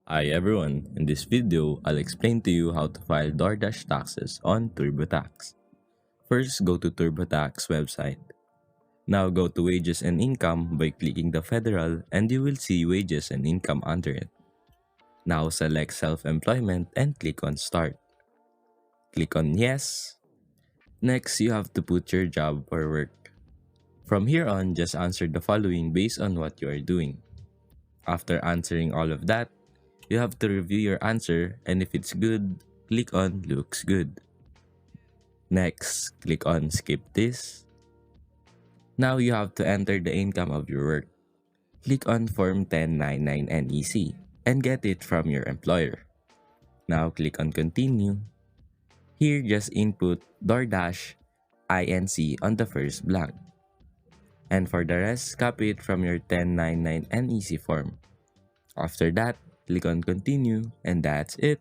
Hi everyone, in this video, I'll explain to you how to file Doordash taxes on Turbotax. First, go to Turbotax website. Now go to Wages and Income by clicking the federal and you will see Wages and Income under it. Now select Self-Employment and click on Start. Click on Yes. Next, you have to put your job or work. From here on, just answer the following based on what you are doing. After answering all of that, you have to review your answer, and if it's good, click on Looks Good. Next, click on Skip This. Now you have to enter the income of your work. Click on Form 1099 NEC and get it from your employer. Now click on Continue. Here, just input DoorDash INC on the first blank. And for the rest, copy it from your 1099 NEC form. After that, click on Continue, and that's it.